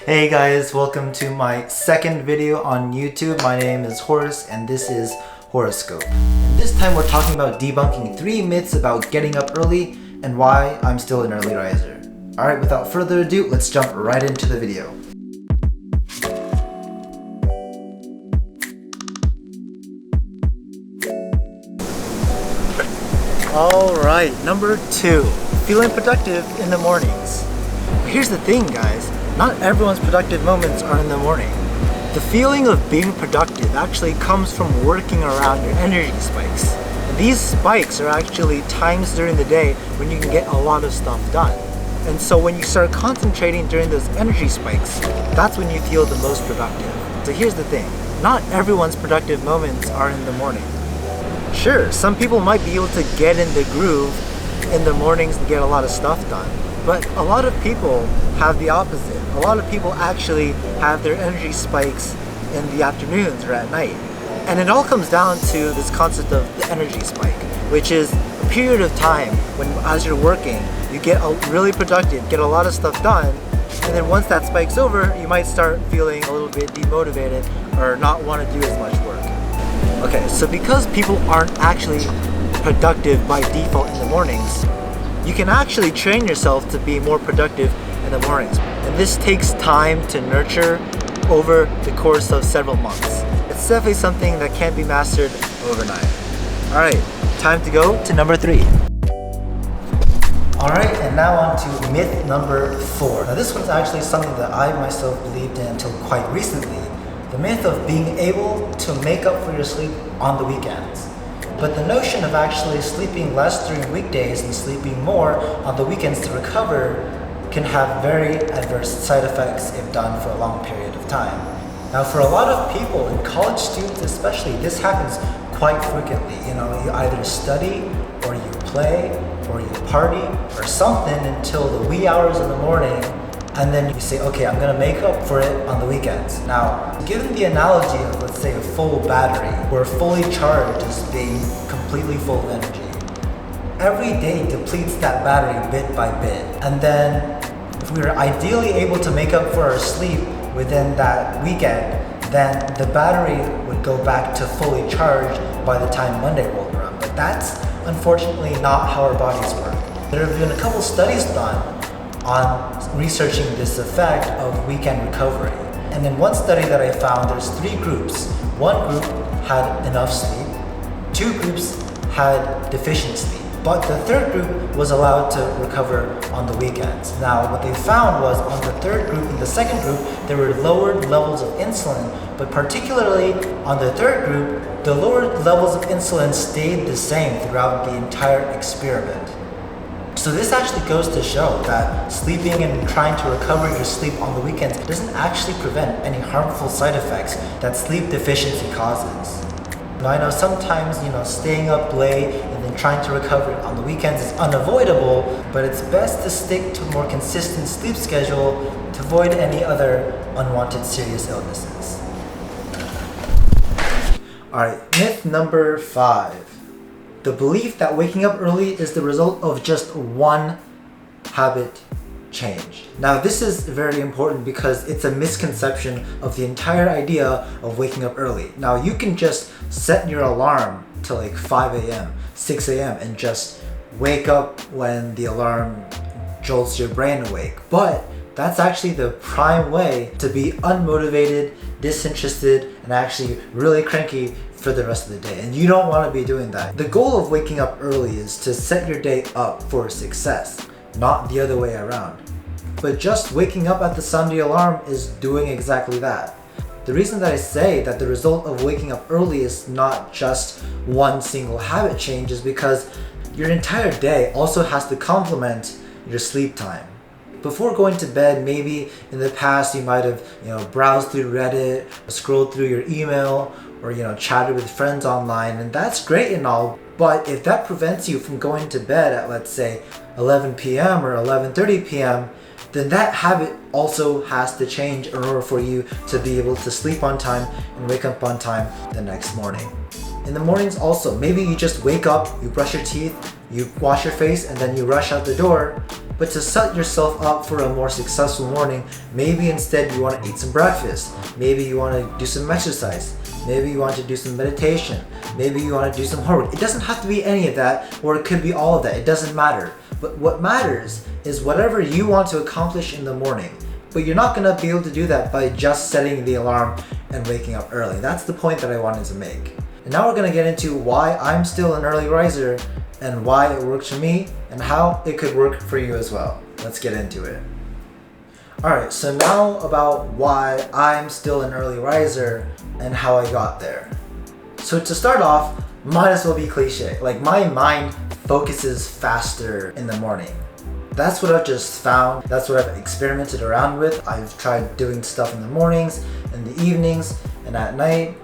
Hey guys, welcome to my second video on YouTube. My name is Horace and this is Horoscope. And this time we're talking about debunking 3 myths about getting up early and why I'm still an early riser. Alright, without further ado, let's jump right into the video. Alright, number 2. Feeling productive in the mornings. Here's the thing, guys. Not everyone's productive moments are in the morning. The feeling of being productive actually comes from working around your energy spikes. And these spikes are actually times during the day when you can get a lot of stuff done. And so when you start concentrating during those energy spikes, that's when you feel the most productive. So here's the thing. Not everyone's productive moments are in the morning. Sure, some people might be able to get in the groove in the mornings and get a lot of stuff done. But a lot of people have the opposite. A lot of people actually have their energy spikes in the afternoons or at night. And it all comes down to this concept of the energy spike, which is a period of time when, as you're working, you get really productive, get a lot of stuff done, and then once that spike's over, you might start feeling a little bit demotivated or not want to do as much work. Okay, so because people aren't actually productive by default in the mornings, you can actually train yourself to be more productive in the mornings. And this takes time to nurture over the course of several months. It's definitely something that can't be mastered overnight. Alright, time to go to number 3. Alright, and now on to myth number 4. Now this one's actually something that I myself believed in until quite recently. The myth of being able to make up for your sleep on the weekends. But the notion of actually sleeping less during weekdays and sleeping more on the weekends to recover can have very adverse side effects if done for a long period of time. Now for a lot of people, and college students especially, this happens quite frequently. You either study or you play or you party or something until the wee hours of the morning, and then you say, okay, I'm gonna make up for it on the weekends. Now, given the analogy of, let's say, a full battery, where fully charged is being completely full of energy, every day depletes that battery bit by bit. And then, if we were ideally able to make up for our sleep within that weekend, then the battery would go back to fully charged by the time Monday rolled around. But that's unfortunately not how our bodies work. There have been a couple studies done on researching this effect of weekend recovery. And in one study that I found, there's 3 groups. One group had enough sleep, 2 groups had deficient sleep, but the 3rd group was allowed to recover on the weekends. Now, what they found was on the 3rd group and the 2nd group, there were lowered levels of insulin, but particularly on the 3rd group, the lowered levels of insulin stayed the same throughout the entire experiment. So this actually goes to show that sleeping and trying to recover your sleep on the weekends doesn't actually prevent any harmful side effects that sleep deficiency causes. Now I know sometimes, staying up late and then trying to recover on the weekends is unavoidable, but it's best to stick to a more consistent sleep schedule to avoid any other unwanted serious illnesses. Alright, myth number 5. The belief that waking up early is the result of just one habit change. Now this is very important because it's a misconception of the entire idea of waking up early. Now you can just set your alarm to like 5 a.m., 6 a.m. and just wake up when the alarm jolts your brain awake. But that's actually the prime way to be unmotivated, disinterested, and actually really cranky for the rest of the day. And you don't want to be doing that. The goal of waking up early is to set your day up for success, not the other way around. But just waking up at the sound of the alarm is doing exactly that. The reason that I say that the result of waking up early is not just one single habit change is because your entire day also has to complement your sleep time. Before going to bed, maybe in the past you might have browsed through Reddit, scrolled through your email, or chatted with friends online, and that's great and all, but if that prevents you from going to bed at, let's say, 11 p.m. or 11:30 p.m., then that habit also has to change in order for you to be able to sleep on time and wake up on time the next morning. In the mornings also, maybe you just wake up, you brush your teeth, you wash your face, and then you rush out the door, But to set yourself up for a more successful morning, maybe instead you want to eat some breakfast. Maybe you want to do some exercise. Maybe you want to do some meditation. Maybe you want to do some homework. It doesn't have to be any of that, or it could be all of that. It doesn't matter. But what matters is whatever you want to accomplish in the morning. But you're not going to be able to do that by just setting the alarm and waking up early. That's the point that I wanted to make. And now we're going to get into why I'm still an early riser and why it works for me and how it could work for you as well. Let's get into it. Alright, so now about why I'm still an early riser and how I got there. So to start off, might as well be cliche. Like, my mind focuses faster in the morning. That's what I've just found. That's what I've experimented around with. I've tried doing stuff in the mornings, in the evenings, and at night.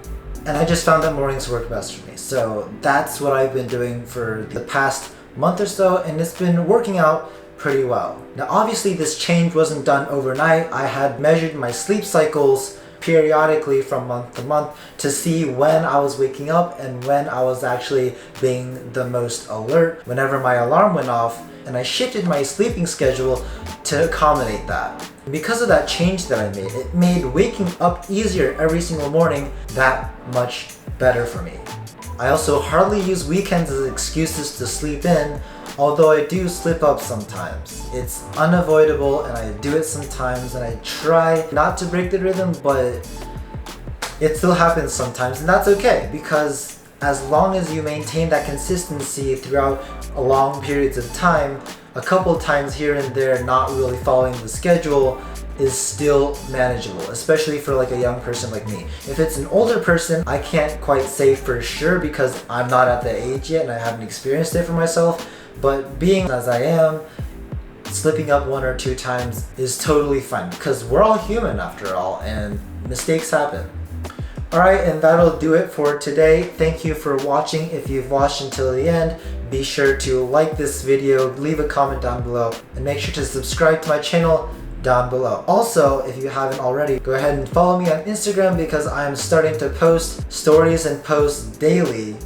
And I just found that mornings work best for me. So that's what I've been doing for the past month or so, and it's been working out pretty well. Now obviously this change wasn't done overnight. I had measured my sleep cycles periodically from month to month to see when I was waking up and when I was actually being the most alert whenever my alarm went off, and I shifted my sleeping schedule to accommodate that. Because of that change that I made, it made waking up easier every single morning that much better for me. I also hardly use weekends as excuses to sleep in, although I do slip up sometimes. It's unavoidable and I do it sometimes, and I try not to break the rhythm, but it still happens sometimes, and that's okay, because as long as you maintain that consistency throughout long periods of time, a couple times here and there not really following the schedule is still manageable, especially for like a young person like me. If it's an older person, I can't quite say for sure because I'm not at the age yet and I haven't experienced it for myself, but being as I am, slipping up one or two times is totally fine because we're all human after all and mistakes happen. Alright, and that'll do it for today. Thank you for watching. If you've watched until the end, be sure to like this video, leave a comment down below, and make sure to subscribe to my channel down below. Also, if you haven't already, go ahead and follow me on Instagram because I'm starting to post stories and posts daily,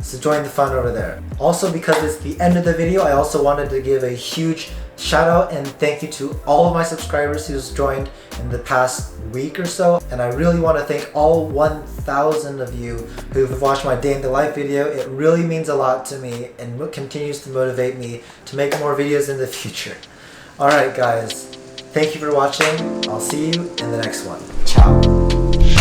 so join the fun over there. Also, because it's the end of the video, I also wanted to give a huge shout out and thank you to all of my subscribers who's joined in the past week or so, and I really want to thank all 1,000 of you who've watched my day in the life video. It really means a lot to me and continues to motivate me to make more videos in the future. Alright guys, thank you for watching. I'll see you in the next one. Ciao.